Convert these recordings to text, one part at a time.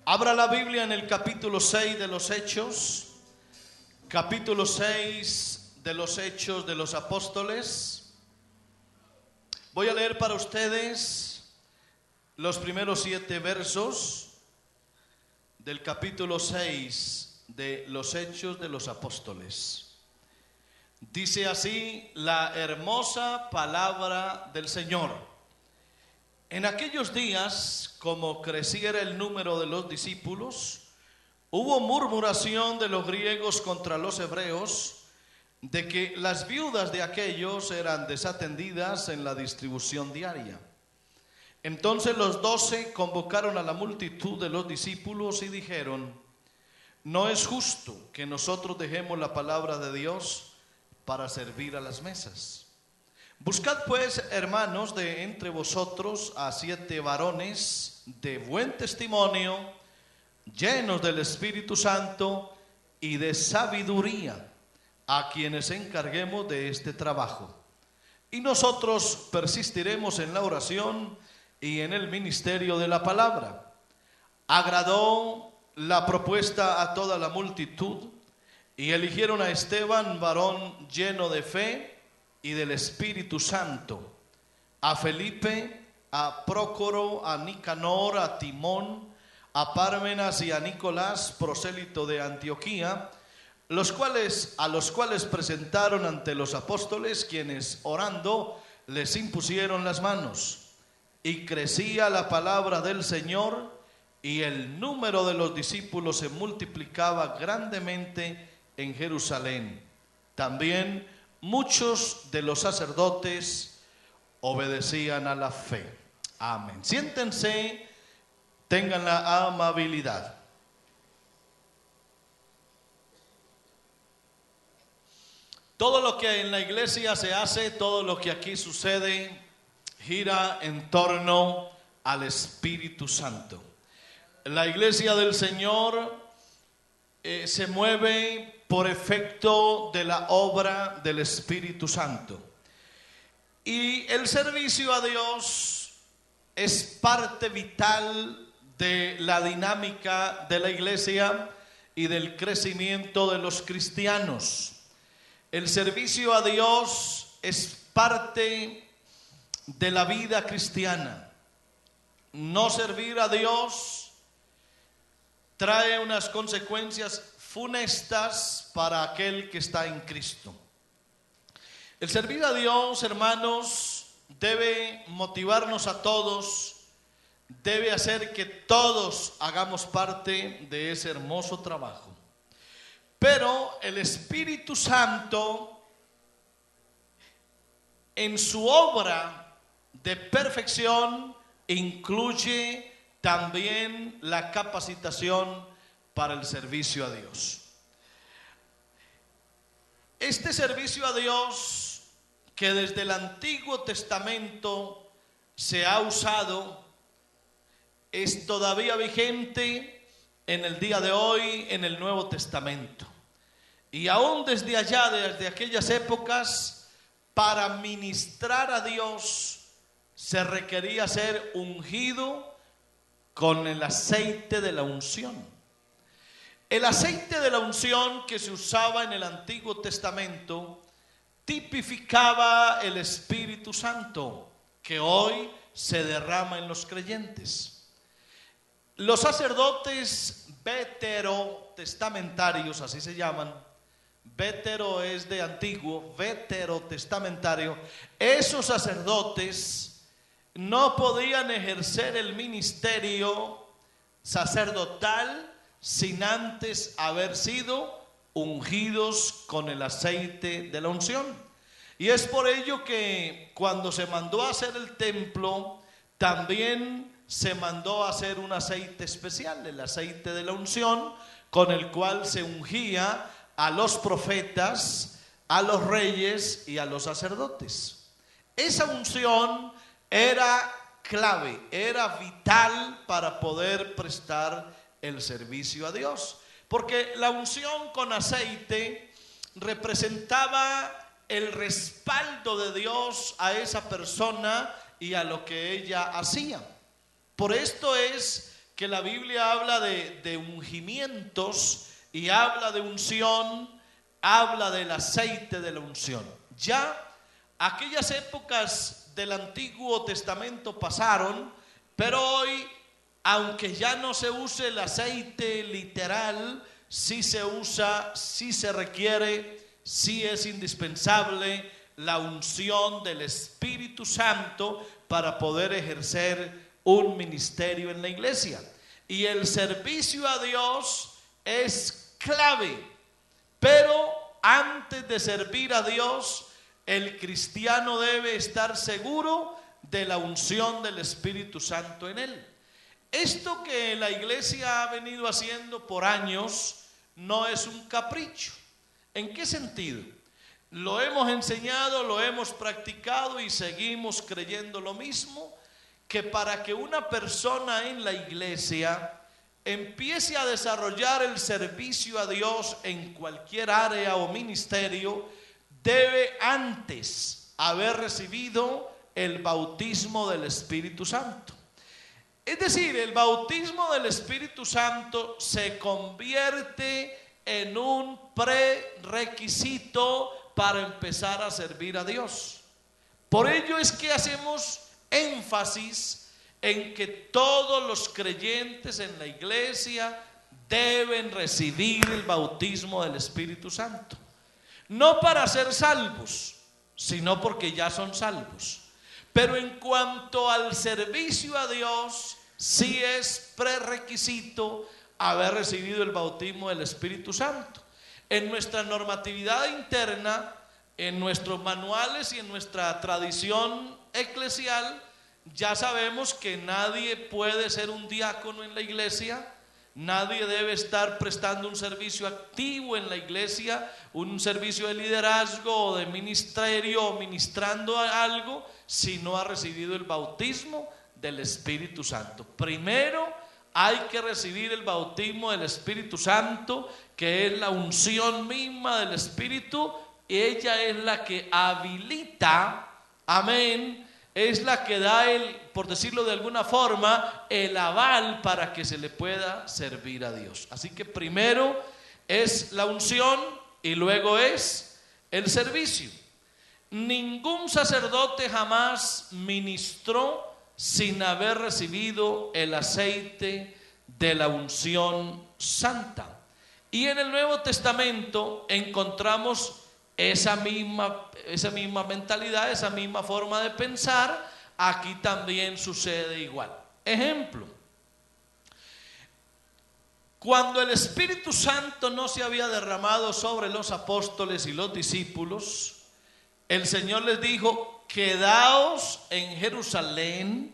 Abra la Biblia en el capítulo 6 de los Hechos, capítulo 6 de los Hechos de los Apóstoles. Voy a leer para ustedes los primeros 7 versos del capítulo 6 de los Hechos de los Apóstoles. Dice así la hermosa palabra del Señor. En aquellos días, como creciera el número de los discípulos, hubo murmuración de los griegos contra los hebreos, de que las viudas de aquellos eran desatendidas en la distribución diaria. Entonces los 12 convocaron a la multitud de los discípulos y dijeron: no es justo que nosotros dejemos la palabra de Dios para servir a las mesas. Buscad pues, hermanos, de entre vosotros a 7 varones de buen testimonio, llenos del Espíritu Santo y de sabiduría, a quienes encarguemos de este trabajo. Y nosotros persistiremos en la oración y en el ministerio de la palabra. Agradó la propuesta a toda la multitud, y eligieron a Esteban, varón lleno de fe y del Espíritu Santo, a Felipe, a Prócoro, a Nicanor, a Timón, a Pármenas y a Nicolás, prosélito de Antioquía, a los cuales presentaron ante los apóstoles, quienes orando les impusieron las manos. Y crecía la palabra del Señor, y el número de los discípulos se multiplicaba grandemente en Jerusalén. También muchos de los sacerdotes obedecían a la fe. Amén. Siéntense, tengan la amabilidad. Todo lo que en la iglesia se hace, todo lo que aquí sucede, gira en torno al Espíritu Santo. La iglesia del Señor se mueve por efecto de la obra del Espíritu Santo. Y el servicio a Dios es parte vital de la dinámica de la iglesia y del crecimiento de los cristianos. El servicio a Dios es parte de la vida cristiana. No servir a Dios trae unas consecuencias funestas para aquel que está en Cristo. El servir a Dios, hermanos, debe motivarnos a todos, debe hacer que todos hagamos parte de ese hermoso trabajo. Pero el Espíritu Santo, en su obra de perfección, incluye también la capacitación para el servicio a Dios. Este servicio a Dios, que desde el Antiguo Testamento se ha usado, es todavía vigente en el día de hoy en el Nuevo Testamento. Y aún desde allá, desde aquellas épocas, para ministrar a Dios se requería ser ungido con el aceite de la unción. El aceite de la unción que se usaba en el Antiguo Testamento tipificaba el Espíritu Santo que hoy se derrama en los creyentes. Los sacerdotes veterotestamentarios, así se llaman, vetero es de antiguo, veterotestamentario, esos sacerdotes no podían ejercer el ministerio sacerdotal sin antes haber sido ungidos con el aceite de la unción. Y es por ello que cuando se mandó a hacer el templo, también se mandó a hacer un aceite especial, el aceite de la unción, con el cual se ungía a los profetas, a los reyes y a los sacerdotes. Esa unción era clave, era vital para poder prestar el servicio a Dios, porque la unción con aceite representaba el respaldo de Dios a esa persona y a lo que ella hacía. Por esto es que la Biblia habla de ungimientos y habla de unción, habla del aceite de la unción. Ya aquellas épocas del Antiguo Testamento pasaron, pero hoy, aunque ya no se use el aceite literal, sí se usa, sí se requiere, sí es indispensable la unción del Espíritu Santo para poder ejercer un ministerio en la iglesia. Y el servicio a Dios es clave, pero antes de servir a Dios, el cristiano debe estar seguro de la unción del Espíritu Santo en él. Esto que la iglesia ha venido haciendo por años no es un capricho. ¿En qué sentido? Lo hemos enseñado, lo hemos practicado y seguimos creyendo lo mismo, que para que una persona en la iglesia empiece a desarrollar el servicio a Dios en cualquier área o ministerio, debe antes haber recibido el bautismo del Espíritu Santo. Es decir, el bautismo del Espíritu Santo se convierte en un prerequisito para empezar a servir a Dios. Por ello es que hacemos énfasis en que todos los creyentes en la iglesia deben recibir el bautismo del Espíritu Santo. No para ser salvos, sino porque ya son salvos. Pero en cuanto al servicio a Dios, sí es prerequisito haber recibido el bautismo del Espíritu Santo. En nuestra normatividad interna, en nuestros manuales y en nuestra tradición eclesial, ya sabemos que nadie puede ser un diácono en la iglesia, nadie debe estar prestando un servicio activo en la iglesia, un servicio de liderazgo o de ministerio o ministrando algo, si no ha recibido el bautismo del Espíritu Santo. Primero hay que recibir el bautismo del Espíritu Santo, que es la unción misma del Espíritu. Ella es la que habilita, amén, es la que da por decirlo de alguna forma, el aval para que se le pueda servir a Dios. Así que primero es la unción y luego es el servicio. Ningún sacerdote jamás ministró sin haber recibido el aceite de la unción santa. Y en el Nuevo Testamento encontramos esa misma mentalidad, esa misma forma de pensar. Aquí también sucede igual. Ejemplo: cuando el Espíritu Santo no se había derramado sobre los apóstoles y los discípulos, el Señor les dijo: quedaos en Jerusalén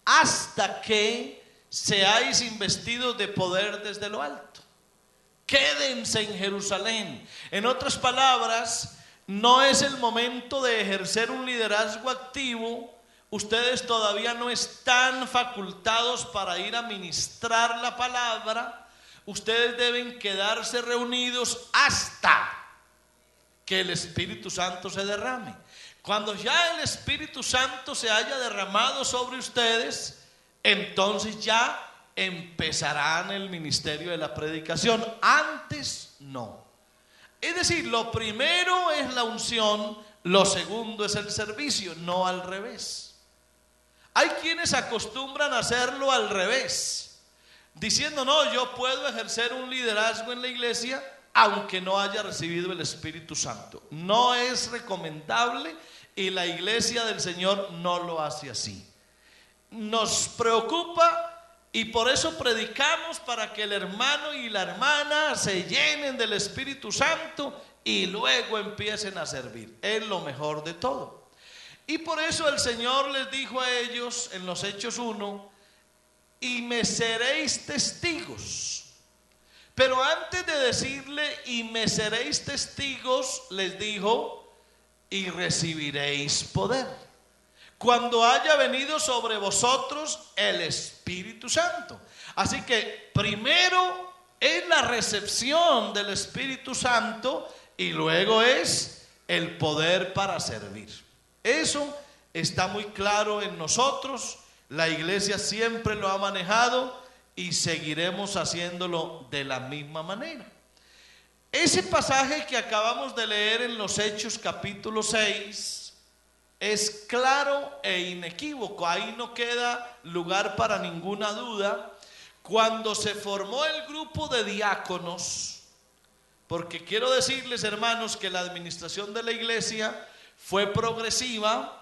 hasta que seáis investidos de poder desde lo alto. Quédense en Jerusalén. En otras palabras, no es el momento de ejercer un liderazgo activo. Ustedes todavía no están facultados para ir a ministrar la palabra. Ustedes deben quedarse reunidos hasta que el Espíritu Santo se derrame. Cuando ya el Espíritu Santo se haya derramado sobre ustedes, entonces ya empezarán el ministerio de la predicación. Antes no. Es decir, lo primero es la unción, lo segundo es el servicio, no al revés. Hay quienes acostumbran a hacerlo al revés, diciendo: no, yo puedo ejercer un liderazgo en la iglesia aunque no haya recibido el Espíritu Santo. No es recomendable y la iglesia del Señor no lo hace así. Nos preocupa y por eso predicamos, para que el hermano y la hermana se llenen del Espíritu Santo y luego empiecen a servir. Es lo mejor de todo. Y por eso el Señor les dijo a ellos en los Hechos 1: y me seréis testigos. Pero antes de decirle y me seréis testigos, les dijo: y recibiréis poder cuando haya venido sobre vosotros el Espíritu Santo. Así que primero es la recepción del Espíritu Santo y luego es el poder para servir. Eso está muy claro en nosotros. La iglesia siempre lo ha manejado y seguiremos haciéndolo de la misma manera. Ese pasaje que acabamos de leer en los Hechos capítulo 6 es claro e inequívoco. Ahí no queda lugar para ninguna duda. Cuando se formó el grupo de diáconos, porque quiero decirles, hermanos, que la administración de la iglesia fue progresiva.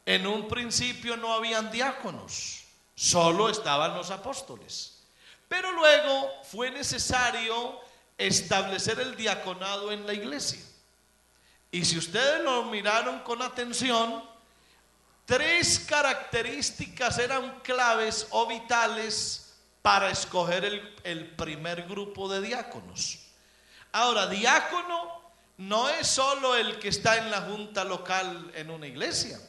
En un principio no habían diáconos, solo estaban los apóstoles. Pero luego fue necesario establecer el diaconado en la iglesia. Y si ustedes lo miraron con atención, 3 características eran claves o vitales para escoger el primer grupo de diáconos. Ahora, diácono no es solo el que está en la junta local en una iglesia.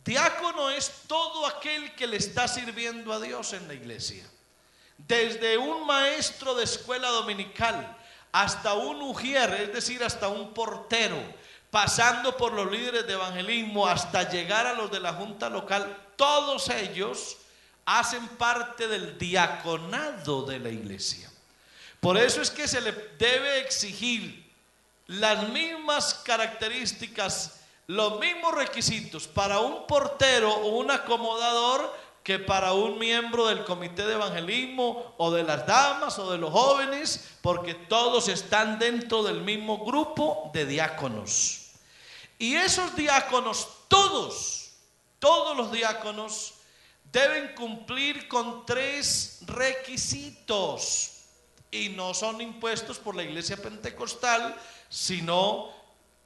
Diácono es todo aquel que le está sirviendo a Dios en la iglesia. Desde un maestro de escuela dominical hasta un ujier, es decir, hasta un portero, pasando por los líderes de evangelismo hasta llegar a los de la junta local, todos ellos hacen parte del diaconado de la iglesia. Por eso es que se le debe exigir las mismas características, los mismos requisitos para un portero o un acomodador que para un miembro del comité de evangelismo o de las damas o de los jóvenes, porque todos están dentro del mismo grupo de diáconos. Y esos diáconos, todos los diáconos deben cumplir con 3 requisitos, y no son impuestos por la iglesia pentecostal, sino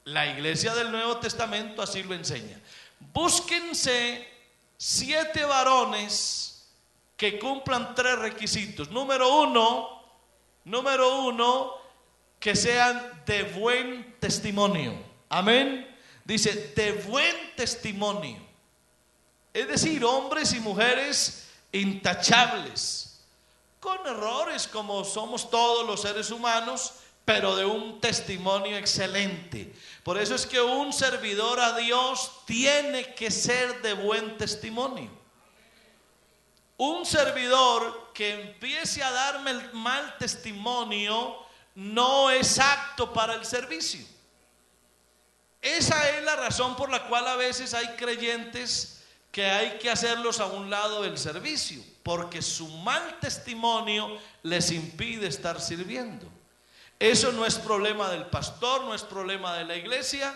la iglesia del Nuevo Testamento así lo enseña. Búsquense 7 varones que cumplan 3 requisitos. Número uno, que sean de buen testimonio. Amén. Dice, de buen testimonio. Es decir, hombres y mujeres intachables, con errores como somos todos los seres humanos, pero de un testimonio excelente. Por eso es que un servidor a Dios tiene que ser de buen testimonio. Un servidor que empiece a darme el mal testimonio no es apto para el servicio. Esa es la razón por la cual a veces hay creyentes que hay que hacerlos a un lado del servicio, porque su mal testimonio les impide estar sirviendo. Eso no es problema del pastor, no es problema de la iglesia.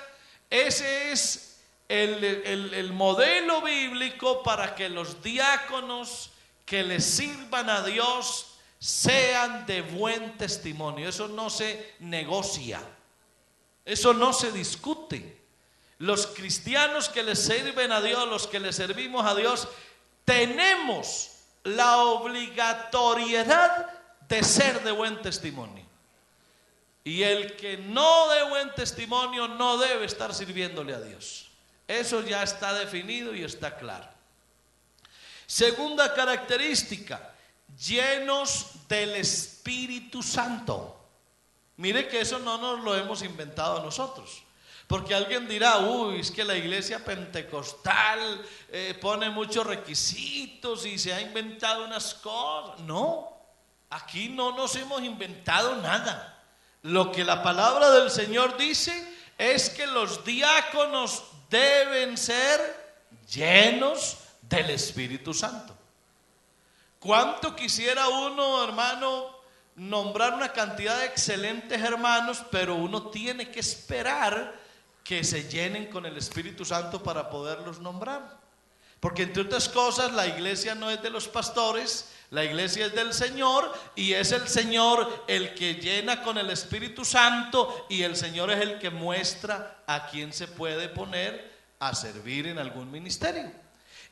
Ese es el modelo bíblico para que los diáconos que les sirvan a Dios sean de buen testimonio. Eso no se negocia, eso no se discute. Los cristianos que le sirven a Dios, los que le servimos a Dios, tenemos la obligatoriedad de ser de buen testimonio. Y el que no dé buen testimonio no debe estar sirviéndole a Dios. Eso ya está definido y está claro. Segunda característica, llenos del Espíritu Santo. Mire que eso no nos lo hemos inventado nosotros. Porque alguien dirá, uy, es que la iglesia pentecostal pone muchos requisitos y se ha inventado unas cosas. No, aquí no nos hemos inventado nada. Lo que la palabra del Señor dice es que los diáconos deben ser llenos del Espíritu Santo. ¿Cuánto quisiera uno, hermano, nombrar una cantidad de excelentes hermanos, pero uno tiene que esperar que se llenen con el Espíritu Santo para poderlos nombrar? Porque entre otras cosas, la iglesia no es de los pastores, la iglesia es del Señor, y es el Señor el que llena con el Espíritu Santo, y el Señor es el que muestra a quién se puede poner a servir en algún ministerio.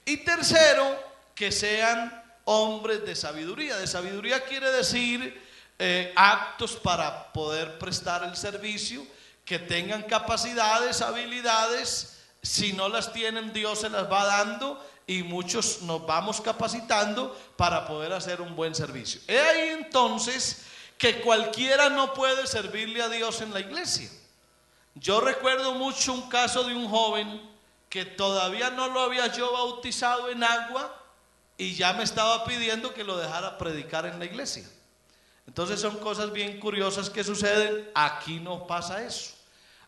Y tercero, que sean hombres de sabiduría. De sabiduría quiere decir aptos para poder prestar el servicio, que tengan capacidades, habilidades. Si no las tienen, Dios se las va dando, y muchos nos vamos capacitando para poder hacer un buen servicio. He ahí entonces que cualquiera no puede servirle a Dios en la iglesia. Yo recuerdo mucho un caso de un joven que todavía no lo había yo bautizado en agua, y ya me estaba pidiendo que lo dejara predicar en la iglesia. Entonces son cosas bien curiosas que suceden. Aquí no pasa eso.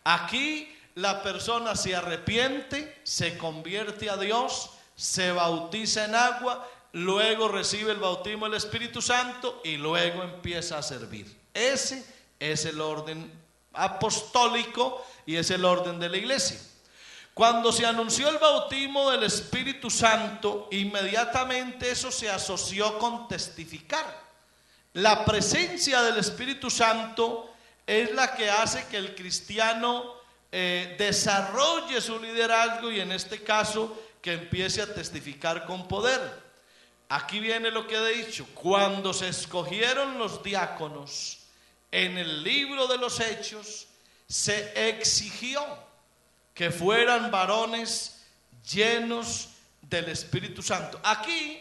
Aquí la persona se arrepiente, se convierte a Dios, se bautiza en agua, luego recibe el bautismo del Espíritu Santo y luego empieza a servir. Ese es el orden apostólico y es el orden de la iglesia. Cuando se anunció el bautismo del Espíritu Santo, inmediatamente eso se asoció con testificar. La presencia del Espíritu Santo es la que hace que el cristiano desarrolle su liderazgo y en este caso que empiece a testificar con poder. Aquí viene lo que he dicho. Cuando se escogieron los diáconos en el libro de los Hechos, se exigió que fueran varones llenos del Espíritu Santo. Aquí,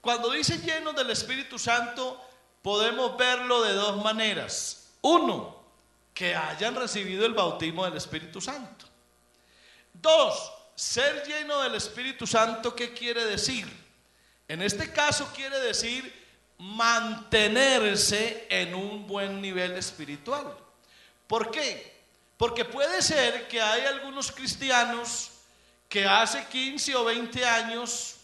cuando dice llenos del Espíritu Santo, podemos verlo de dos maneras. Uno, que hayan recibido el bautismo del Espíritu Santo. Dos, ser lleno del Espíritu Santo, ¿qué quiere decir? En este caso quiere decir mantenerse en un buen nivel espiritual. ¿Por qué? Porque puede ser que hay algunos cristianos que hace 15 o 20 años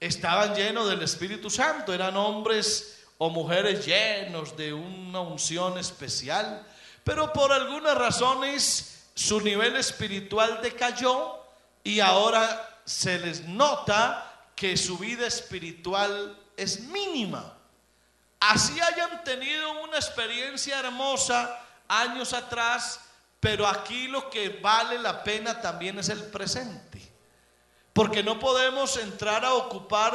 estaban llenos del Espíritu Santo, eran hombres o mujeres llenos de una unción especial, pero por algunas razones su nivel espiritual decayó y ahora se les nota que su vida espiritual es mínima. Así hayan tenido una experiencia hermosa años atrás, pero aquí lo que vale la pena también es el presente, porque no podemos entrar a ocupar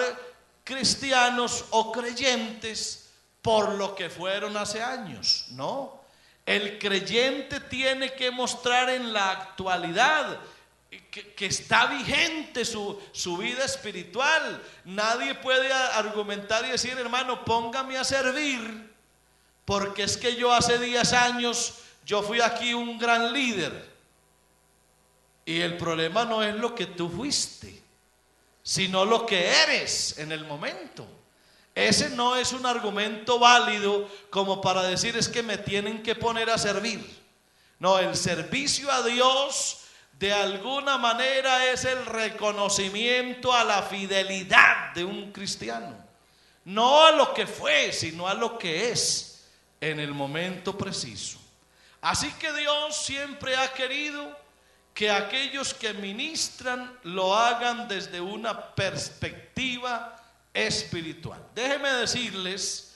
cristianos o creyentes por lo que fueron hace años. No, el creyente tiene que mostrar en la actualidad que está vigente su vida espiritual. Nadie puede argumentar y decir, hermano, póngame a servir, porque es que yo hace 10 años yo fui aquí un gran líder. Y el problema no es lo que tú fuiste, sino lo que eres en el momento. Ese no es un argumento válido como para decir es que me tienen que poner a servir. No, el servicio a Dios de alguna manera es el reconocimiento a la fidelidad de un cristiano. No a lo que fue, sino a lo que es en el momento preciso. Así que Dios siempre ha querido que aquellos que ministran lo hagan desde una perspectiva espiritual. Déjenme decirles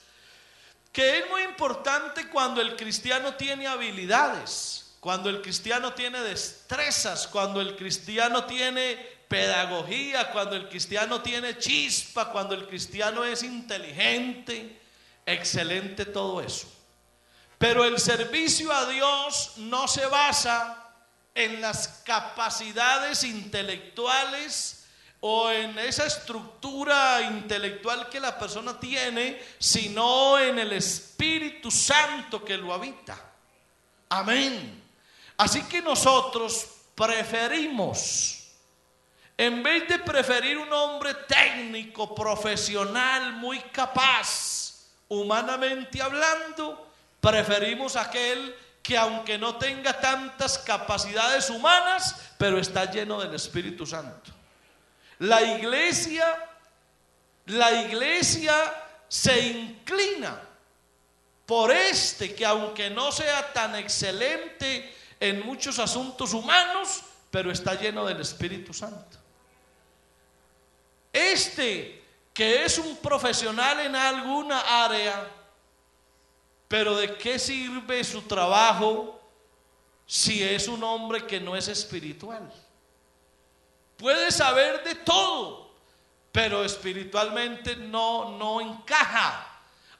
que es muy importante cuando el cristiano tiene habilidades, cuando el cristiano tiene destrezas, cuando el cristiano tiene pedagogía, cuando el cristiano tiene chispa, cuando el cristiano es inteligente, excelente todo eso. Pero el servicio a Dios no se basa en las capacidades intelectuales o en esa estructura intelectual que la persona tiene, sino en el Espíritu Santo que lo habita. Amén. Así que nosotros preferimos, en vez de preferir un hombre técnico, profesional, muy capaz, humanamente hablando, preferimos aquel que aunque no tenga tantas capacidades humanas, pero está lleno del Espíritu Santo. La iglesia se inclina por que aunque no sea tan excelente en muchos asuntos humanos, pero está lleno del Espíritu Santo. Que es un profesional en alguna área, pero ¿de qué sirve su trabajo si es un hombre que no es espiritual? Puede saber de todo, pero espiritualmente no encaja.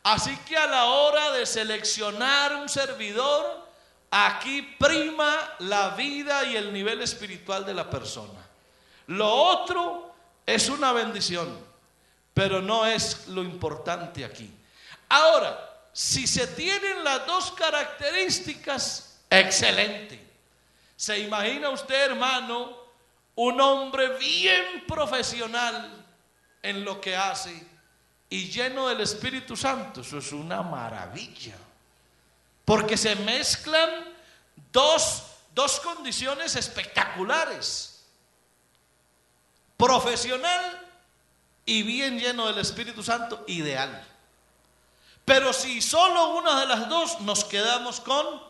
Así que a la hora de seleccionar un servidor, aquí prima la vida y el nivel espiritual de la persona. Lo otro es una bendición, pero no es lo importante aquí. Ahora, si se tienen las dos características, excelente. ¿Se imagina usted, hermano, un hombre bien profesional en lo que hace y lleno del Espíritu Santo, eso es una maravilla. Porque se mezclan dos condiciones espectaculares: profesional y bien lleno del Espíritu Santo, ideal. Pero si solo una de las dos, nos quedamos con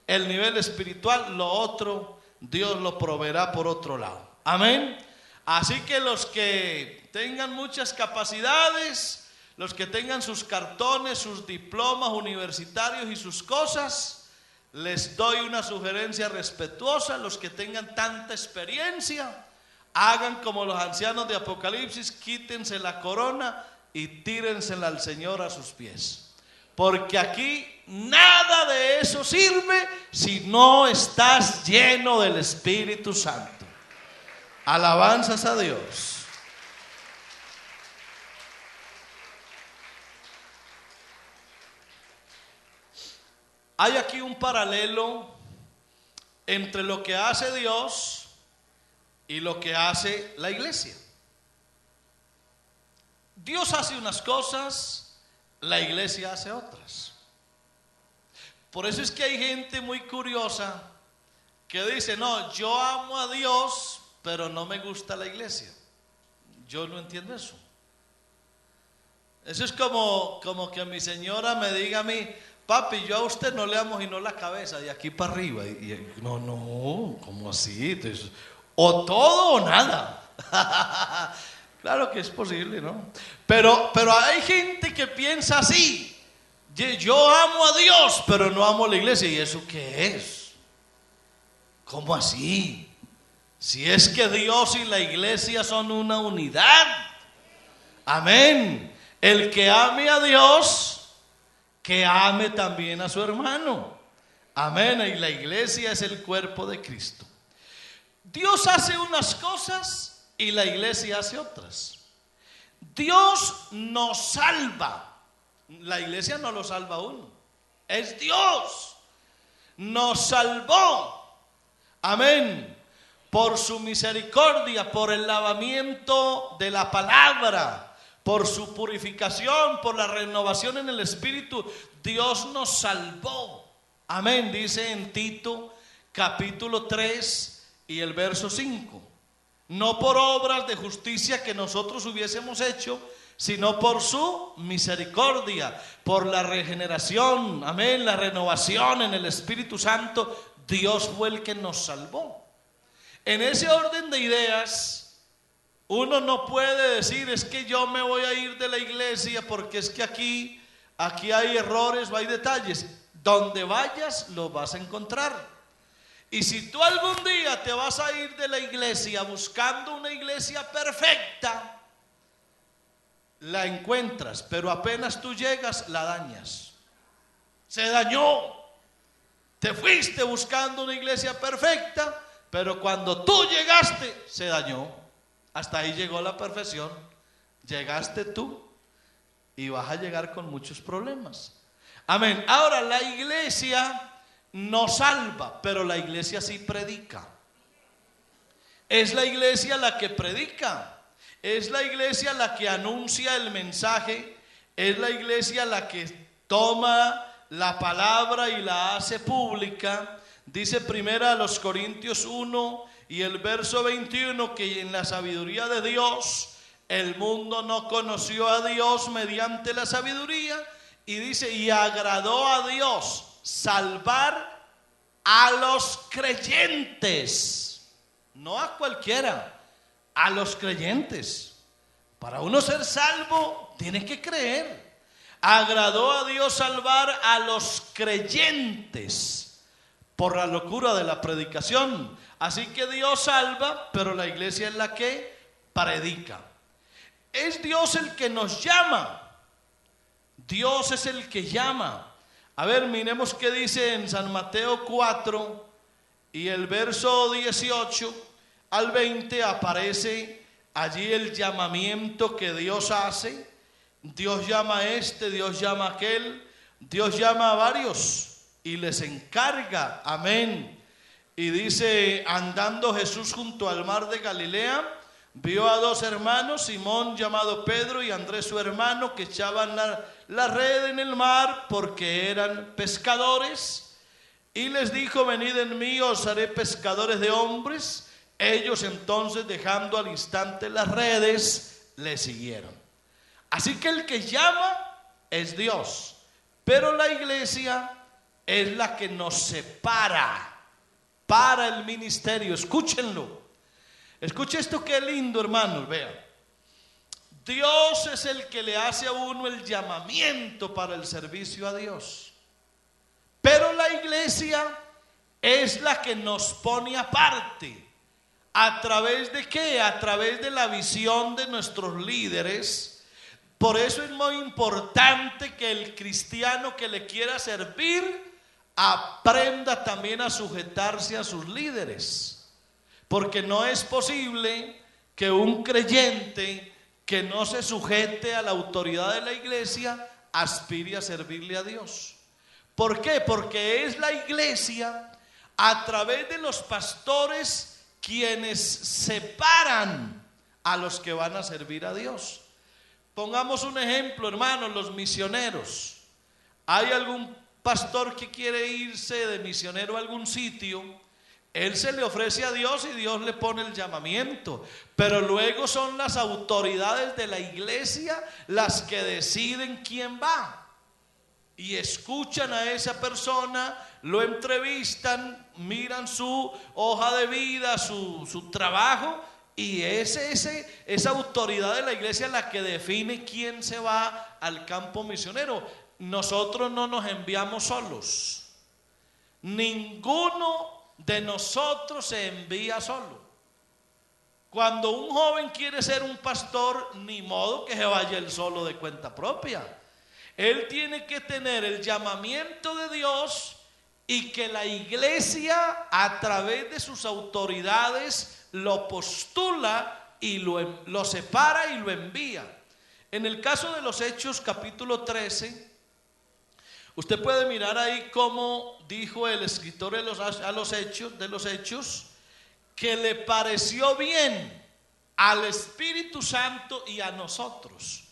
el nivel espiritual, lo otro Dios lo proveerá por otro lado. Amén. Así que los que tengan muchas capacidades, los que tengan sus cartones, sus diplomas universitarios y sus cosas, les doy una sugerencia respetuosa: los que tengan tanta experiencia, hagan como los ancianos de Apocalipsis, quítense la corona y tírensela al Señor a sus pies. Porque aquí nada de eso sirve si no estás lleno del Espíritu Santo. Alabanzas a Dios. Hay aquí un paralelo entre lo que hace Dios y lo que hace la iglesia. Dios hace unas cosas, la iglesia hace otras. Por eso es que hay gente muy curiosa que dice: no, yo amo a Dios, pero no me gusta la iglesia. Yo no entiendo eso. Eso es como que mi señora me diga a mí: papi, yo a usted no le amo sino la cabeza, de aquí para arriba. No, ¿cómo así? Entonces, o todo o nada. Claro que es posible, ¿no? Pero hay gente que piensa así: yo amo a Dios, pero no amo a la iglesia. ¿Y eso qué es? ¿Cómo así? Si es que Dios y la iglesia son una unidad. Amén. El que ame a Dios, que ame también a su hermano. Amén. Y la iglesia es el cuerpo de Cristo. Dios hace unas cosas y la iglesia hace otras. Dios nos salva. La iglesia no lo salva a uno. Es Dios. Nos salvó. Amén. Por su misericordia, por el lavamiento de la palabra, por su purificación, por la renovación en el Espíritu, Dios nos salvó. Amén. Dice en Tito capítulo 3 y el verso 5: no por obras de justicia que nosotros hubiésemos hecho, sino por su misericordia, por la regeneración, amén, la renovación en el Espíritu Santo, Dios fue el que nos salvó. En ese orden de ideas, uno no puede decir: es que yo me voy a ir de la iglesia porque es que aquí hay errores o hay detalles. Donde vayas lo vas a encontrar. Y si tú algún día te vas a ir de la iglesia buscando una iglesia perfecta, la encuentras, pero apenas tú llegas la dañas. Se dañó. Te fuiste buscando una iglesia perfecta, pero cuando tú llegaste se dañó. Hasta ahí llegó la perfección. Llegaste tú y vas a llegar con muchos problemas. Amén. Ahora, la iglesia no salva, pero la iglesia sí predica. Es la iglesia la que predica. Es la iglesia la que anuncia el mensaje. Es la iglesia la que toma la palabra y la hace pública. Dice primera a los Corintios 1 y el verso 21 que en la sabiduría de Dios el mundo no conoció a Dios mediante la sabiduría. Y dice: y agradó a Dios salvar a los creyentes. No a cualquiera, a los creyentes. Para uno ser salvo tiene que creer. Agradó a Dios salvar a los creyentes por la locura de la predicación. Así que Dios salva, pero la iglesia es la que predica. Es Dios el que nos llama. Dios es el que llama. A ver, miremos qué dice en San Mateo 4 y el verso 18 al 20. Aparece allí el llamamiento que Dios hace. Dios llama a este, Dios llama a aquel, Dios llama a varios y les encarga. Amén. Y dice: andando Jesús junto al mar de Galilea, vio a dos hermanos, Simón llamado Pedro y Andrés su hermano, que echaban la red en el mar porque eran pescadores, y les dijo: venid en mí, os haré pescadores de hombres. Ellos entonces, dejando al instante las redes, le siguieron. Así que el que llama es Dios, pero la iglesia es la que nos separa para el ministerio. Escúchenlo. Escuche esto, qué lindo, hermanos. Vean, Dios es el que le hace a uno el llamamiento para el servicio a Dios, pero la iglesia es la que nos pone aparte. ¿A través de qué? A través de la visión de nuestros líderes. Por eso es muy importante que el cristiano que le quiera servir aprenda también a sujetarse a sus líderes, porque no es posible que un creyente que no se sujete a la autoridad de la iglesia aspire a servirle a Dios. ¿Por qué? Porque es la iglesia, a través de los pastores, quienes separan a los que van a servir a Dios. Pongamos un ejemplo, hermanos, los misioneros. Hay algún pastor que quiere irse de misionero a algún sitio, él se le ofrece a Dios y Dios le pone el llamamiento, pero luego son las autoridades de la iglesia las que deciden quién va. Y escuchan a esa persona, lo entrevistan, miran su hoja de vida, su trabajo, y esa autoridad de la iglesia es la que define quién se va al campo misionero. Nosotros no nos enviamos solos. Ninguno de nosotros se envía solo. Cuando un joven quiere ser un pastor, ni modo que se vaya él solo de cuenta propia. Él tiene que tener el llamamiento de Dios y que la iglesia, a través de sus autoridades, lo postula y lo separa y lo envía. En el caso de los Hechos, capítulo 13, usted puede mirar ahí cómo dijo el escritor de los Hechos que le pareció bien al Espíritu Santo y a nosotros.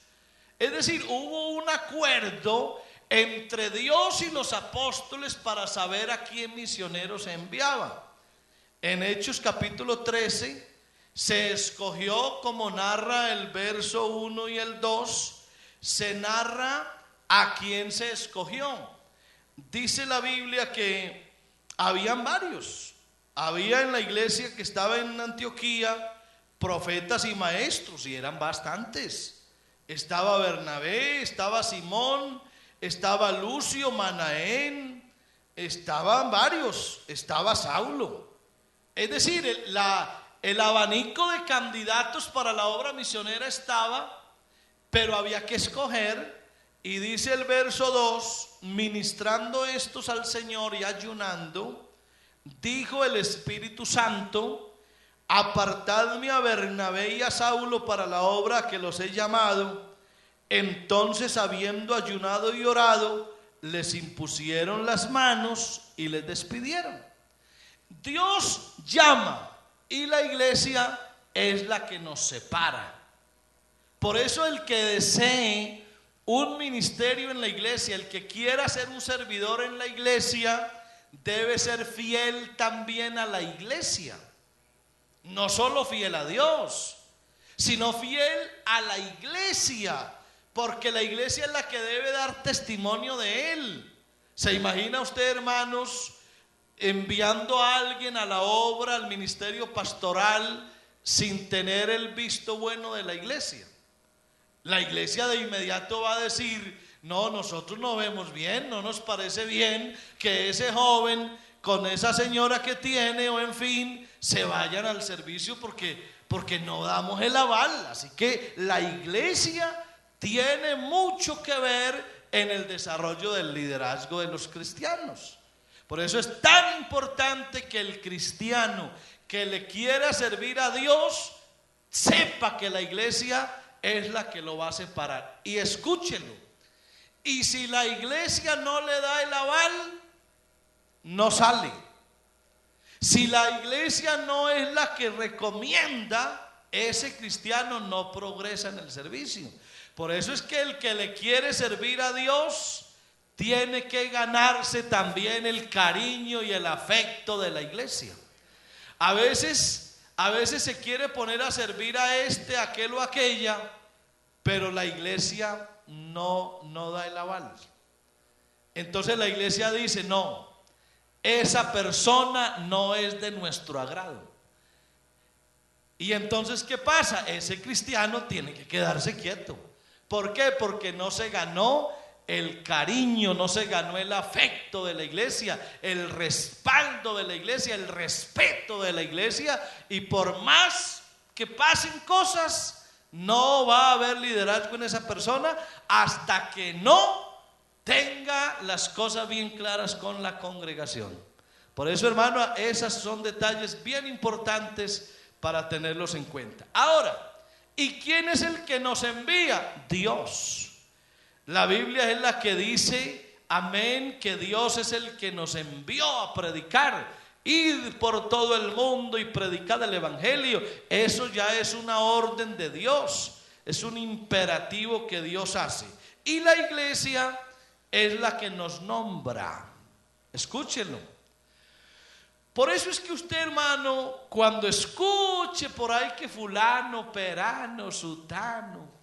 Es decir, hubo un acuerdo entre Dios y los apóstoles para saber a quién misioneros se enviaba. En Hechos capítulo 13 se escogió, como narra el verso 1 y el 2, se narra a quién se escogió. Dice la Biblia que habían varios. Había en la iglesia que estaba en Antioquía profetas y maestros, y eran bastantes. Estaba Bernabé, estaba Simón, estaba Lucio, Manaén, estaban varios, estaba Saulo. Es decir, el abanico de candidatos para la obra misionera estaba, pero había que escoger. Y dice el verso 2, ministrando estos al Señor y ayunando, dijo el Espíritu Santo: apartadme a Bernabé y a Saulo para la obra que los he llamado. Entonces, habiendo ayunado y orado, les impusieron las manos y les despidieron. Dios llama y la iglesia es la que nos separa. Por eso el que desee un ministerio en la iglesia, el que quiera ser un servidor en la iglesia, debe ser fiel también a la iglesia. No solo fiel a Dios, sino fiel a la iglesia, porque la iglesia es la que debe dar testimonio de Él. ¿Se imagina usted, hermanos, enviando a alguien a la obra, al ministerio pastoral, sin tener el visto bueno de la iglesia? La iglesia de inmediato va a decir: no, nosotros no vemos bien, no nos parece bien que ese joven con esa señora que tiene, o en fin, se vayan al servicio porque no damos el aval. Así que la iglesia tiene mucho que ver en el desarrollo del liderazgo de los cristianos. Por eso es tan importante que el cristiano que le quiera servir a Dios sepa que la iglesia es la que lo va a separar. Y escúchelo. Y si la iglesia no le da el aval, no sale. Si la iglesia no es la que recomienda, ese cristiano no progresa en el servicio. Por eso es que el que le quiere servir a Dios tiene que ganarse también el cariño y el afecto de la iglesia. A veces se quiere poner a servir a este, aquel o aquella, pero la iglesia no da el aval. Entonces la iglesia dice: no, esa persona no es de nuestro agrado. Y entonces, ¿qué pasa? Ese cristiano tiene que quedarse quieto. ¿Por qué? Porque no se ganó el cariño, no se ganó el afecto de la iglesia, el respaldo de la iglesia, el respeto de la iglesia. Y por más que pasen cosas, no va a haber liderazgo en esa persona hasta que no tenga las cosas bien claras con la congregación. Por eso, hermano, esos son detalles bien importantes para tenerlos en cuenta. Ahora, ¿y quién es el que nos envía? Dios. La Biblia es la que dice, amén, que Dios es el que nos envió a predicar. Ir por todo el mundo y predicar el evangelio. Eso ya es una orden de Dios, es un imperativo que Dios hace. Y la iglesia es la que nos nombra. Escúchenlo. Por eso es que usted, hermano, cuando escuche por ahí que fulano, perano, sutano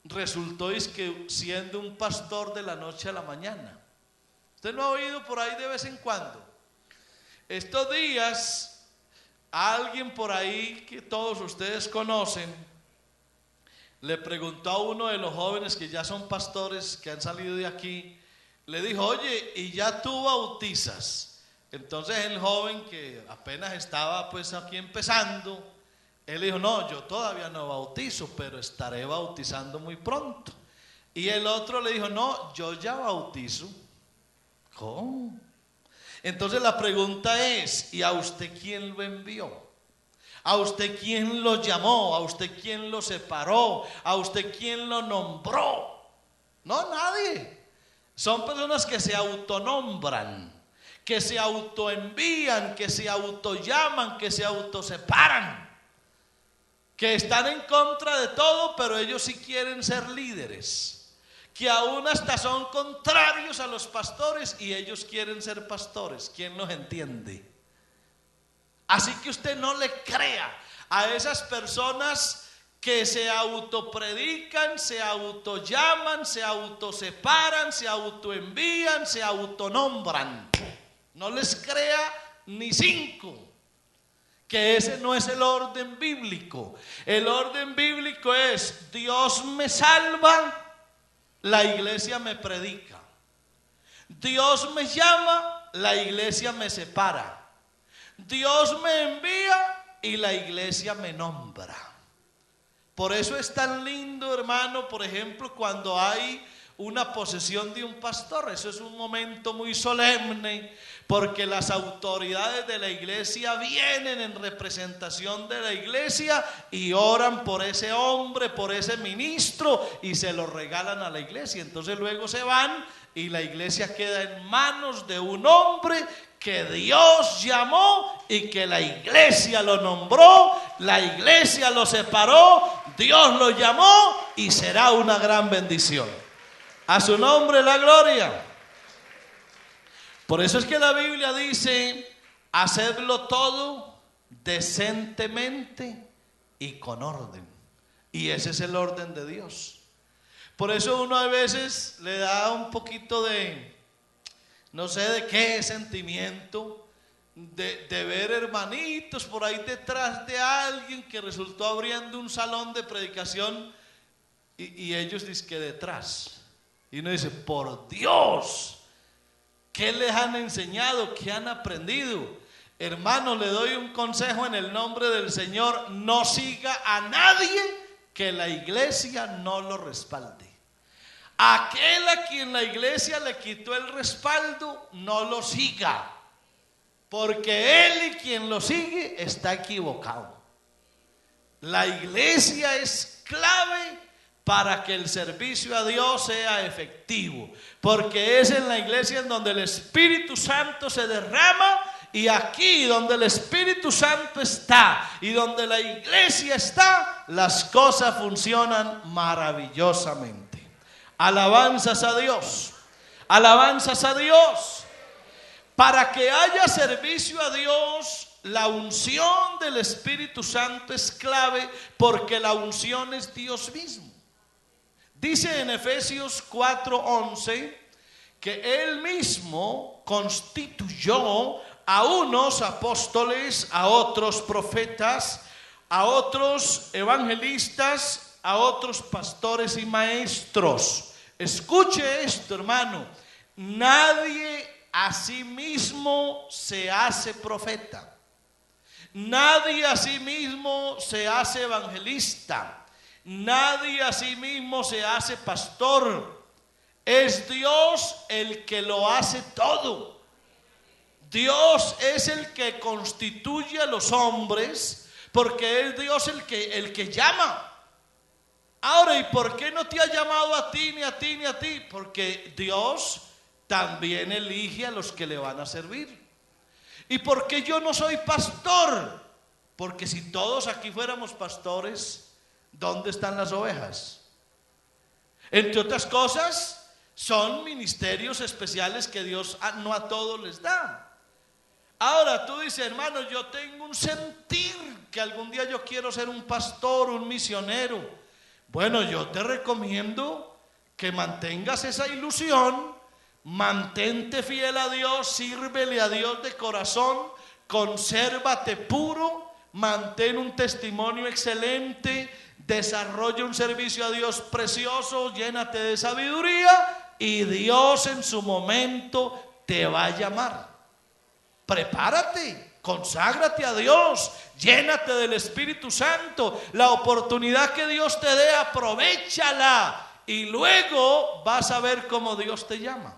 resultó es que siendo un pastor de la noche a la mañana. Usted no ha oído por ahí de vez en cuando. Estos días, alguien por ahí que todos ustedes conocen le preguntó a uno de los jóvenes que ya son pastores, que han salido de aquí, le dijo: oye, ¿y ya tú bautizas? Entonces el joven, que apenas estaba pues aquí empezando, él dijo: no, yo todavía no bautizo, pero estaré bautizando muy pronto. Y el otro le dijo: no, yo ya bautizo. ¿Cómo? Entonces la pregunta es: ¿y a usted quién lo envió? ¿A usted quién lo llamó? ¿A usted quién lo separó? ¿A usted quién lo nombró? No, nadie. Son personas que se autonombran, que se autoenvían, que se autollaman, que se autoseparan, que están en contra de todo, pero ellos sí quieren ser líderes, que aún hasta son contrarios a los pastores y ellos quieren ser pastores. ¿Quién los entiende? Así que usted no le crea a esas personas que se autopredican, se autollaman, se autoseparan, se autoenvían, se autonombran. No les crea ni 5. Que ese no es el orden bíblico. El orden bíblico es: Dios me salva, la iglesia me predica. Dios me llama, la iglesia me separa. Dios me envía y la iglesia me nombra. Por eso es tan lindo, hermano, por ejemplo, cuando hay una posesión de un pastor. Eso es un momento muy solemne, porque las autoridades de la iglesia vienen en representación de la iglesia y oran por ese hombre, por ese ministro, y se lo regalan a la iglesia. Entonces luego se van y la iglesia queda en manos de un hombre que Dios llamó y que la iglesia lo nombró, la iglesia lo separó, Dios lo llamó y será una gran bendición. A su nombre la gloria. Por eso es que la Biblia dice: hacedlo todo decentemente y con orden. Y ese es el orden de Dios. Por eso uno a veces le da un poquito de, no sé de qué sentimiento, de ver hermanitos por ahí detrás de alguien que resultó abriendo un salón de predicación y ellos dicen que detrás. Y uno dice: por Dios, ¿qué les han enseñado? ¿Qué han aprendido? Hermano, le doy un consejo en el nombre del Señor: no siga a nadie que la iglesia no lo respalde. Aquel a quien la iglesia le quitó el respaldo, no lo siga, porque él y quien lo sigue está equivocado. La iglesia es clave para que el servicio a Dios sea efectivo, porque es en la iglesia en donde el Espíritu Santo se derrama Y aquí donde el Espíritu Santo está y donde la iglesia está, las cosas funcionan maravillosamente. Alabanzas a Dios. Alabanzas a Dios. Para que haya servicio a Dios, la unción del Espíritu Santo es clave, porque la unción es Dios mismo. Dice en Efesios 4:11 que Él mismo constituyó a unos apóstoles, a otros profetas, a otros evangelistas, a otros pastores y maestros. Escuche esto, hermano. Nadie a sí mismo se hace profeta. Nadie a sí mismo se hace evangelista. Nadie a sí mismo se hace pastor. Es Dios el que lo hace todo. Dios es el que constituye a los hombres, porque es Dios el que llama. Ahora, ¿y por qué no te ha llamado a ti, ni a ti, ni a ti? Porque Dios también elige a los que le van a servir. ¿Y por qué yo no soy pastor? Porque si todos aquí fuéramos pastores, ¿dónde están las ovejas? Entre otras cosas, son ministerios especiales que Dios no a todos les da. Ahora tú dices, hermano, yo tengo un sentir que algún día yo quiero ser un pastor, un misionero. Bueno, yo te recomiendo que mantengas esa ilusión, mantente fiel a Dios, sírvele a Dios de corazón, consérvate puro, mantén un testimonio excelente, desarrolla un servicio a Dios precioso, llénate de sabiduría y Dios en su momento te va a llamar. Prepárate, conságrate a Dios, llénate del Espíritu Santo. La oportunidad que Dios te dé, aprovéchala y luego vas a ver cómo Dios te llama.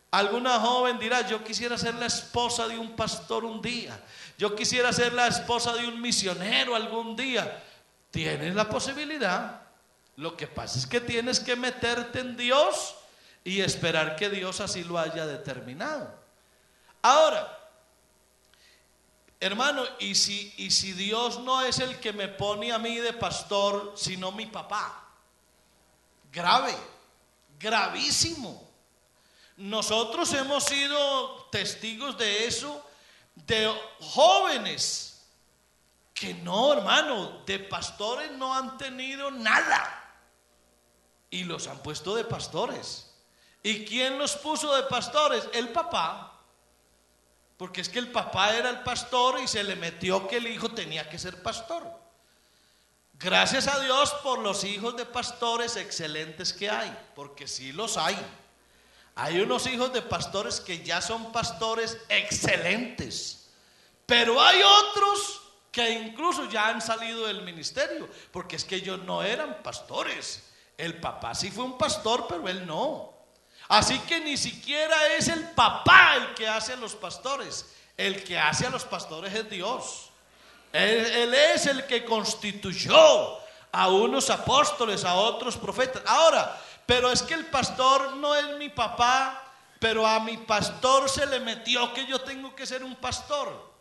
Alguna joven dirá, yo quisiera ser la esposa de un pastor un día. Yo quisiera ser la esposa de un misionero algún día. Tienes la posibilidad. Lo que pasa es que tienes que meterte en Dios y esperar que Dios así lo haya determinado. Ahora, hermano, ¿y si Dios no es el que me pone a mí de pastor, sino mi papá? Grave, gravísimo. Nosotros hemos sido testigos de eso, de jóvenes que no, hermano, de pastores no han tenido nada y los han puesto de pastores. ¿Y quién los puso de pastores? El papá. Porque es que el papá era el pastor y se le metió que el hijo tenía que ser pastor. Gracias a Dios por los hijos de pastores excelentes que hay, porque sí los hay. Hay unos hijos de pastores que ya son pastores excelentes, pero hay otros que incluso ya han salido del ministerio, porque es que ellos no eran pastores. El papá sí fue un pastor, pero él no. Así que ni siquiera es el papá el que hace a los pastores. El que hace a los pastores es Dios. Él es el que constituyó a unos apóstoles, a otros profetas. Ahora, pero es que el pastor no es mi papá, pero a mi pastor se le metió que yo tengo que ser un pastor.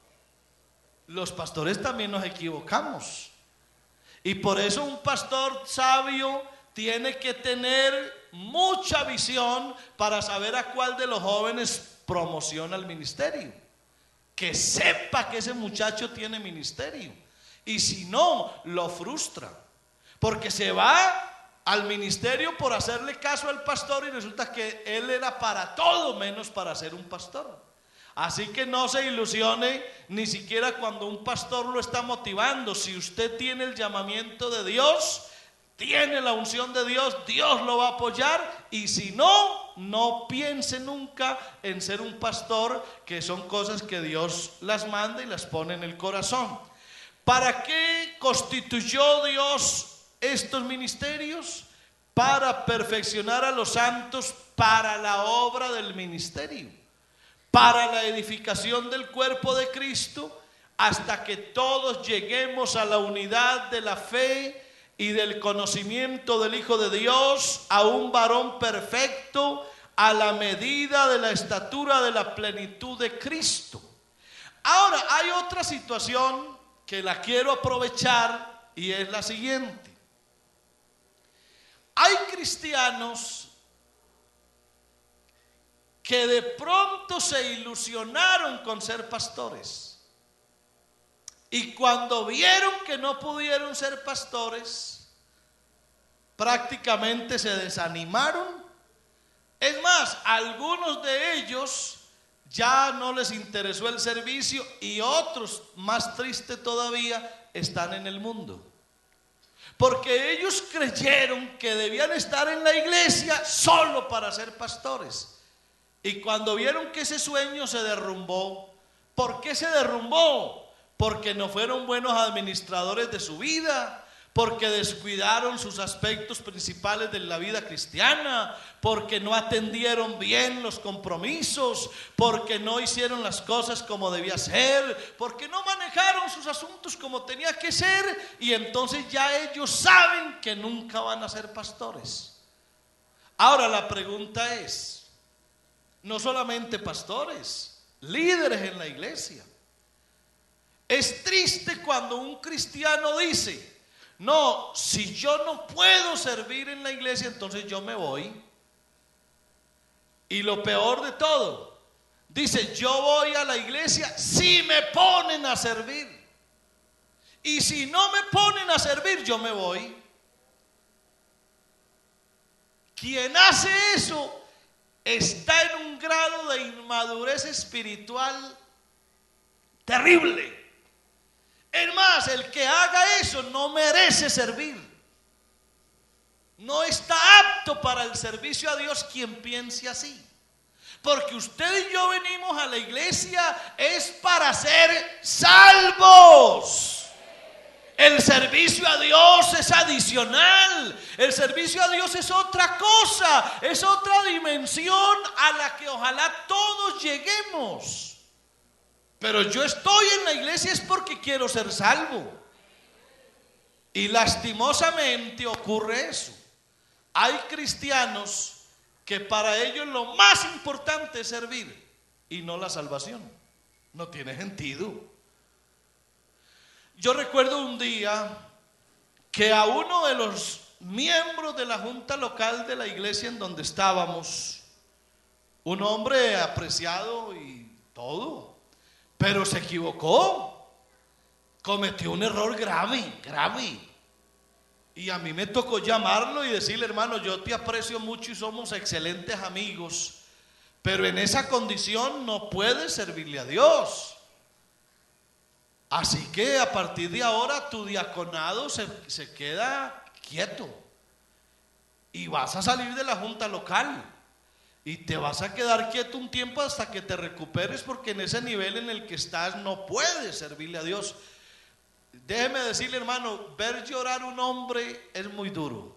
Los pastores también nos equivocamos. Y por eso un pastor sabio tiene que tener mucha visión para saber a cuál de los jóvenes promociona el ministerio. Que sepa que ese muchacho tiene ministerio. Y si no, lo frustra. Porque se va al ministerio por hacerle caso al pastor y resulta que él era para todo menos para ser un pastor. Así que no se ilusione ni siquiera cuando un pastor lo está motivando. Si usted tiene el llamamiento de Dios, tiene la unción de Dios, Dios lo va a apoyar. Y si no, no piense nunca en ser un pastor, que son cosas que Dios las manda y las pone en el corazón. ¿Para qué constituyó Dios estos ministerios? Para perfeccionar a los santos para la obra del ministerio, para la edificación del cuerpo de Cristo, hasta que todos lleguemos a la unidad de la fe y del conocimiento del Hijo de Dios, a un varón perfecto, a la medida de la estatura de la plenitud de Cristo. Ahora, hay otra situación que la quiero aprovechar y es la siguiente. Hay cristianos que de pronto se ilusionaron con ser pastores. Y cuando vieron que no pudieron ser pastores, prácticamente se desanimaron. Es más, algunos de ellos ya no les interesó el servicio y otros, más triste todavía, están en el mundo. Porque ellos creyeron que debían estar en la iglesia solo para ser pastores. Y cuando vieron que ese sueño se derrumbó, ¿por qué se derrumbó? Porque no fueron buenos administradores de su vida, porque descuidaron sus aspectos principales de la vida cristiana, porque no atendieron bien los compromisos, porque no hicieron las cosas como debía ser, porque no manejaron sus asuntos como tenía que ser, y entonces ya ellos saben que nunca van a ser pastores. Ahora la pregunta es, no solamente pastores, líderes en la iglesia. Es triste cuando un cristiano dice: no, si yo no puedo servir en la iglesia, entonces yo me voy. Y lo peor de todo, dice: yo voy a la iglesia si me ponen a servir. Y si no me ponen a servir, yo me voy. Quien hace eso está en un grado de inmadurez espiritual terrible. Es más, el que haga eso no merece servir. No está apto para el servicio a Dios quien piense así. Porque usted y yo venimos a la iglesia es para ser salvos. El servicio a Dios es adicional. El servicio a Dios es otra cosa, es otra dimensión a la que ojalá todos lleguemos. Pero yo estoy en la iglesia es porque quiero ser salvo. Y lastimosamente ocurre eso. Hay cristianos que para ellos lo más importante es servir y no la salvación. No tiene sentido. Yo recuerdo un día que a uno de los miembros de la junta local de la iglesia en donde estábamos, un hombre apreciado y todo, pero se equivocó, cometió un error grave. Y a mí me tocó llamarlo y decirle: hermano, yo te aprecio mucho y somos excelentes amigos, pero en esa condición no puedes servirle a Dios. Así que a partir de ahora tu diaconado se queda quieto y vas a salir de la junta local. Y te vas a quedar quieto un tiempo hasta que te recuperes, porque en ese nivel en el que estás no puedes servirle a Dios. Déjeme decirle, hermano, ver llorar un hombre es muy duro.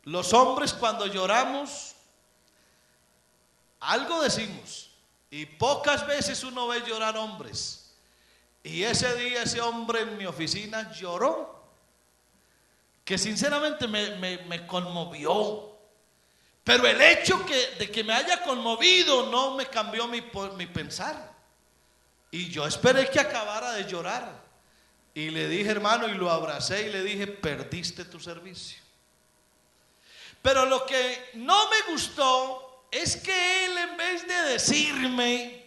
Los hombres cuando lloramos, algo decimos, y pocas veces uno ve llorar hombres. Y ese día ese hombre en mi oficina lloró, que sinceramente me conmovió. Pero el hecho de que me haya conmovido no me cambió mi pensar. Y yo esperé que acabara de llorar. Y le dije, hermano, y lo abracé y le dije: perdiste tu servicio. Pero lo que no me gustó es que él, en vez de decirme: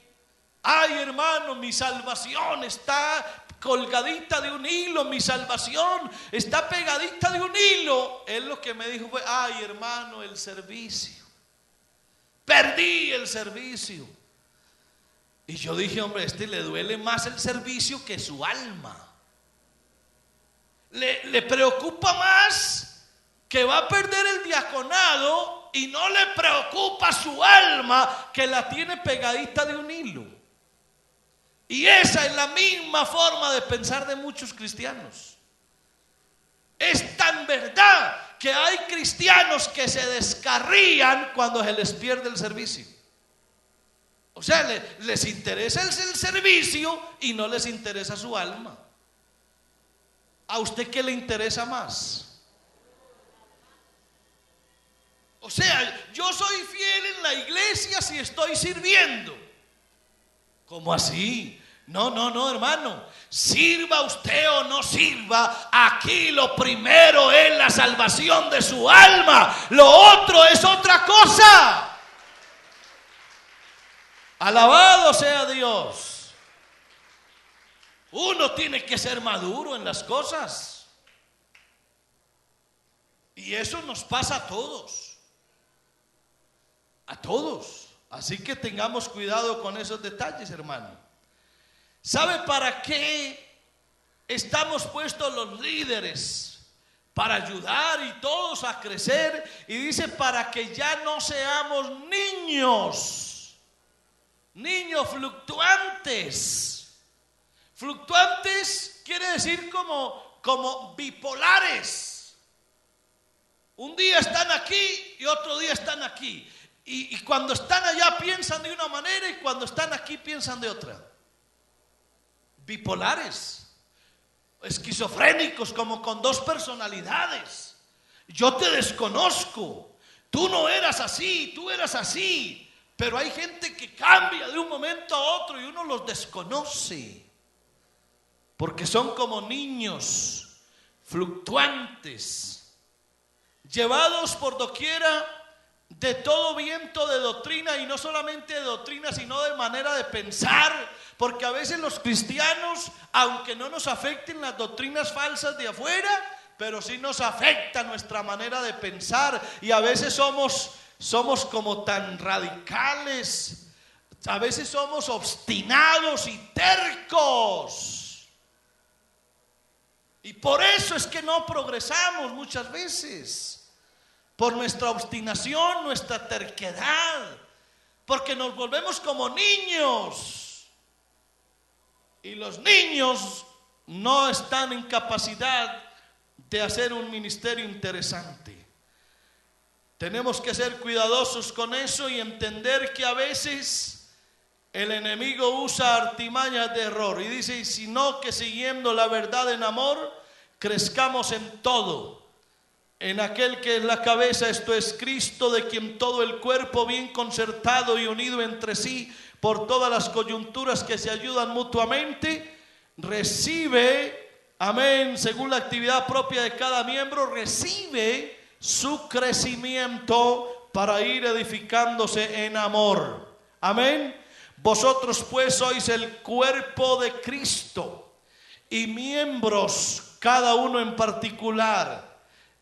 ay, hermano, mi salvación está colgadita de un hilo, mi salvación está pegadita de un hilo, él lo que me dijo fue: ay, hermano, el servicio, perdí el servicio. Y yo dije: hombre, a este le duele más el servicio que su alma. Le preocupa más que va a perder el diaconado y no le preocupa su alma, que la tiene pegadita de un hilo. Y esa es la misma forma de pensar de muchos cristianos. Es tan verdad que hay cristianos que se descarrían cuando se les pierde el servicio. O sea, les interesa el servicio y no les interesa su alma. ¿A usted qué le interesa más? O sea, yo soy fiel en la iglesia si estoy sirviendo. ¿Cómo así? No, hermano. Sirva usted o no sirva, aquí lo primero es la salvación de su alma. Lo otro es otra cosa. Alabado sea Dios. Uno tiene que ser maduro en las cosas. Y eso nos pasa a todos. A todos. Así que tengamos cuidado con esos detalles, hermano. ¿Sabe para qué estamos puestos los líderes? Para ayudar y todos a crecer. Y dice, para que ya no seamos niños fluctuantes. Fluctuantes quiere decir como bipolares. Un día están aquí y otro día están aquí. Y cuando están allá piensan de una manera y cuando están aquí piensan de otra. Bipolares, esquizofrénicos, como con dos personalidades. Yo te desconozco, tú no eras así, tú eras así. Pero hay gente que cambia de un momento a otro y uno los desconoce, porque son como niños fluctuantes, llevados por doquiera de todo viento de doctrina, y no solamente de doctrina, sino de manera de pensar, porque a veces los cristianos, aunque no nos afecten las doctrinas falsas de afuera, pero sí nos afecta nuestra manera de pensar, y a veces somos como tan radicales, a veces somos obstinados y tercos, y por eso es que no progresamos muchas veces. Por nuestra obstinación, nuestra terquedad, porque nos volvemos como niños. Y los niños no están en capacidad de hacer un ministerio interesante. Tenemos que ser cuidadosos con eso y entender que a veces el enemigo usa artimañas de error. Y dice, sino que siguiendo la verdad en amor, crezcamos en todo. En aquel que es la cabeza, esto es Cristo, de quien todo el cuerpo bien concertado y unido entre sí por todas las coyunturas que se ayudan mutuamente, recibe, amén, según la actividad propia de cada miembro, recibe su crecimiento para ir edificándose en amor. Amén. Vosotros pues sois el cuerpo de Cristo y miembros cada uno en particular.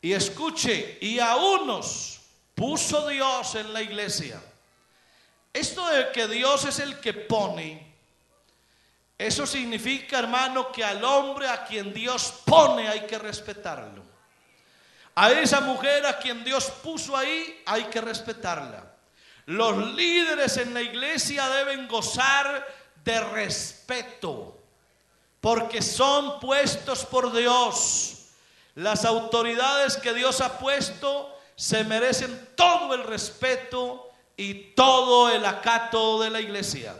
Y escuche, y a unos puso Dios en la iglesia. Esto de que Dios es el que pone, eso significa, hermano, que al hombre a quien Dios pone hay que respetarlo. A esa mujer a quien Dios puso ahí hay que respetarla. Los líderes en la iglesia deben gozar de respeto, porque son puestos por Dios. Las autoridades que Dios ha puesto se merecen todo el respeto y todo el acato de la iglesia.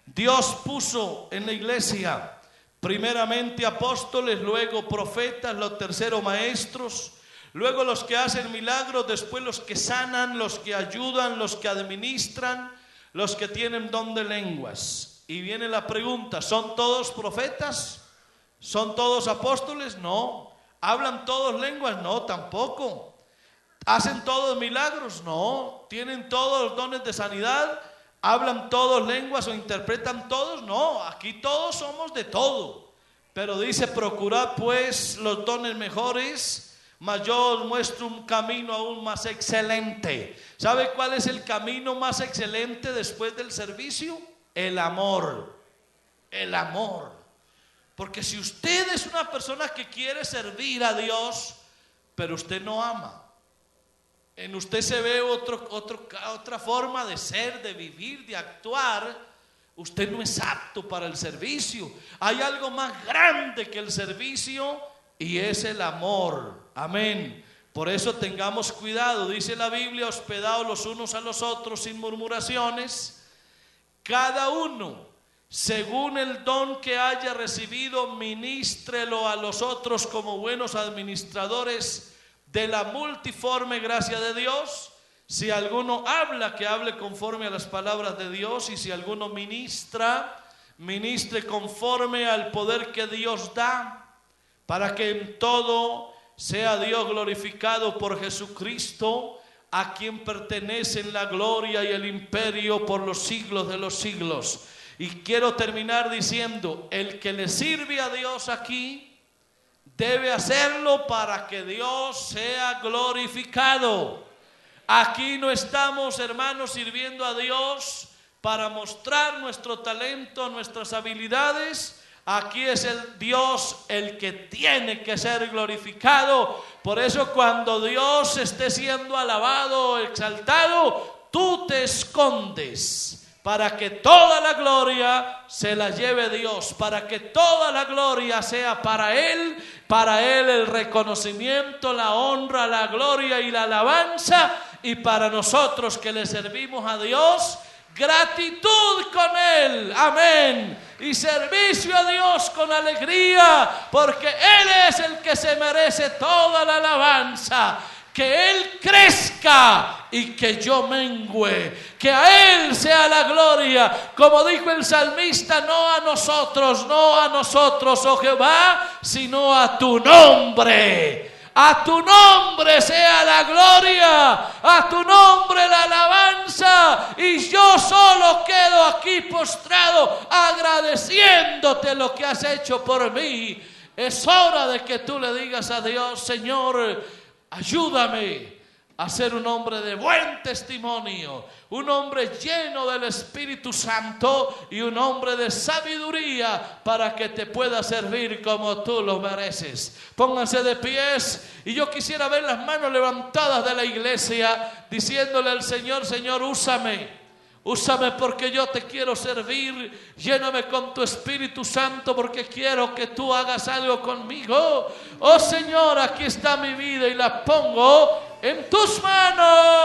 Dios puso en la iglesia primeramente apóstoles, luego profetas, los terceros maestros, luego los que hacen milagros, después los que sanan, los que ayudan, los que administran, los que tienen don de lenguas. Y viene la pregunta, ¿son todos profetas? ¿Son todos apóstoles? No. ¿Hablan todos lenguas? No, tampoco. ¿Hacen todos milagros? No. ¿Tienen todos los dones de sanidad? ¿Hablan todos lenguas o interpretan todos? No, aquí todos somos de todo. Pero dice, procurad pues los dones mejores, mas yo os muestro un camino aún más excelente. ¿Sabe cuál es el camino más excelente después del servicio? El amor. El amor. Porque si usted es una persona que quiere servir a Dios, pero usted no ama, en usted se ve otra forma de ser, de vivir, de actuar, usted no es apto para el servicio. Hay algo más grande que el servicio y es el amor. Amén. Por eso tengamos cuidado. Dice la Biblia, hospedaos los unos a los otros sin murmuraciones, cada uno según el don que haya recibido, ministrelo a los otros como buenos administradores de la multiforme gracia de Dios. Si alguno habla, que hable conforme a las palabras de Dios, y si alguno ministra, ministre conforme al poder que Dios da, para que en todo sea Dios glorificado por Jesucristo, a quien pertenecen la gloria y el imperio por los siglos de los siglos. Y quiero terminar diciendo, el que le sirve a Dios aquí, debe hacerlo para que Dios sea glorificado. Aquí no estamos, hermanos, sirviendo a Dios para mostrar nuestro talento, nuestras habilidades. Aquí es el Dios el que tiene que ser glorificado. Por eso cuando Dios esté siendo alabado o exaltado, tú te escondes para que toda la gloria se la lleve Dios, para que toda la gloria sea para Él el reconocimiento, la honra, la gloria y la alabanza, y para nosotros que le servimos a Dios, gratitud con Él, amén, y servicio a Dios con alegría, porque Él es el que se merece toda la alabanza. Que Él crezca y que yo mengüe, que a Él sea la gloria, como dijo el salmista, no a nosotros, oh Jehová, sino a tu nombre. A tu nombre sea la gloria, a tu nombre la alabanza, y yo solo quedo aquí postrado agradeciéndote lo que has hecho por mí. Es hora de que tú le digas a Dios, Señor, ayúdame a ser un hombre de buen testimonio, un hombre lleno del Espíritu Santo y un hombre de sabiduría para que te pueda servir como tú lo mereces. Pónganse de pies y yo quisiera ver las manos levantadas de la iglesia diciéndole al Señor, Señor, úsame. Úsame porque yo te quiero servir. Lléname con tu Espíritu Santo porque quiero que tú hagas algo conmigo. Oh Señor, aquí está mi vida y la pongo en tus manos.